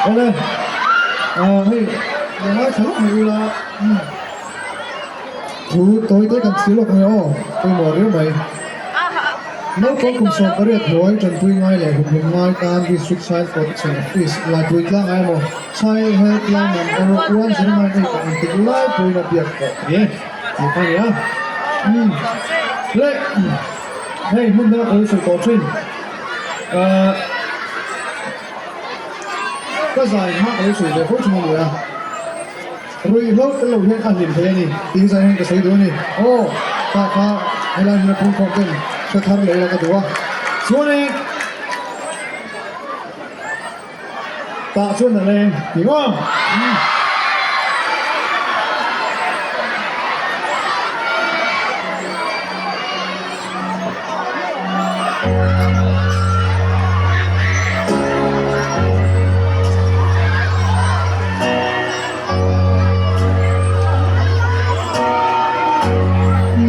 好嘞，嘿，我买茶冇啦，佢對啲咁少落去哦，對磨料咪。Nó có cùng số có được nói chân tuy ngay là cùng ngay can vi xuất sai của trường office là tuy lang ai mà sai hết lang nằm ở quan sẽ mai đây còn tự lại tuy là việc của nhé một cái nhá đấy hey mình đã ở sự có chuyện có dài mắc ở sự để hỗ trợ mọi người à rồi lâu cái lâu hiện ăn điểm thế này tiếng dài hơn cái sấy đuôi này ô ta hay là nó không có cái sẽ tham lấy là cái đó xuống đi tạ xuống là lên hiểu không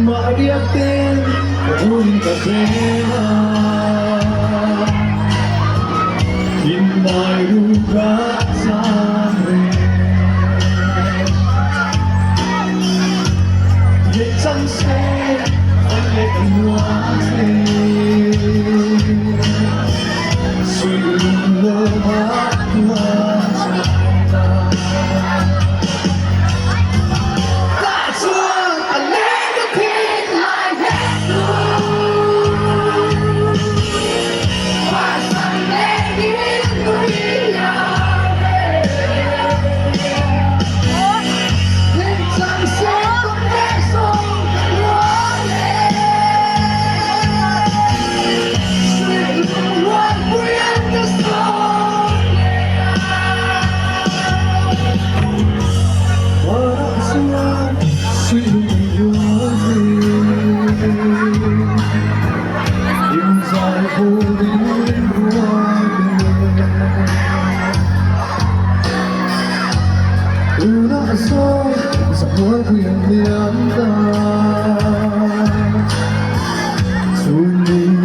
mà biết tên uống cà phê in mai ruga sare ye chẳng sẽ anh lệ hoa suy lơ hát hoa Una sol sa buhay ang niyanda Suling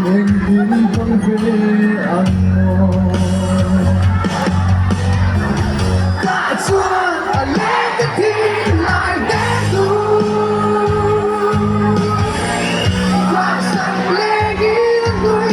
ang pangkayaan mo That's why I let the king like that do What's up, lady, and we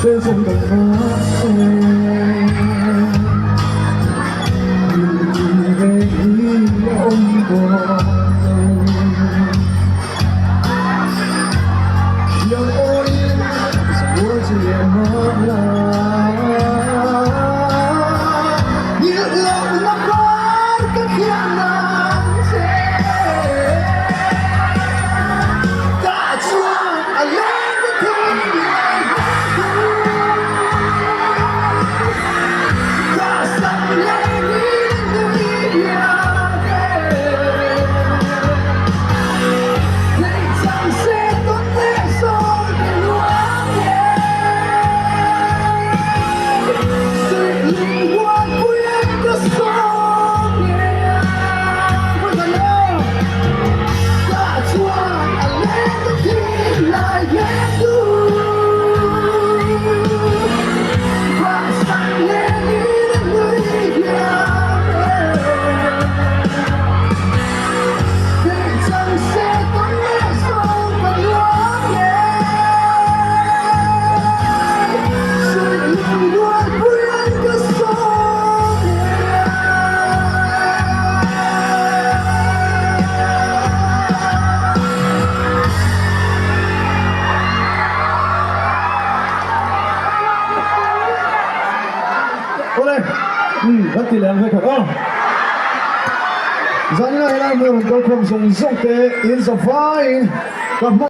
There's a rất là leng với thật không? Giờ như này là người có cùng dùng dụng tế in the fine.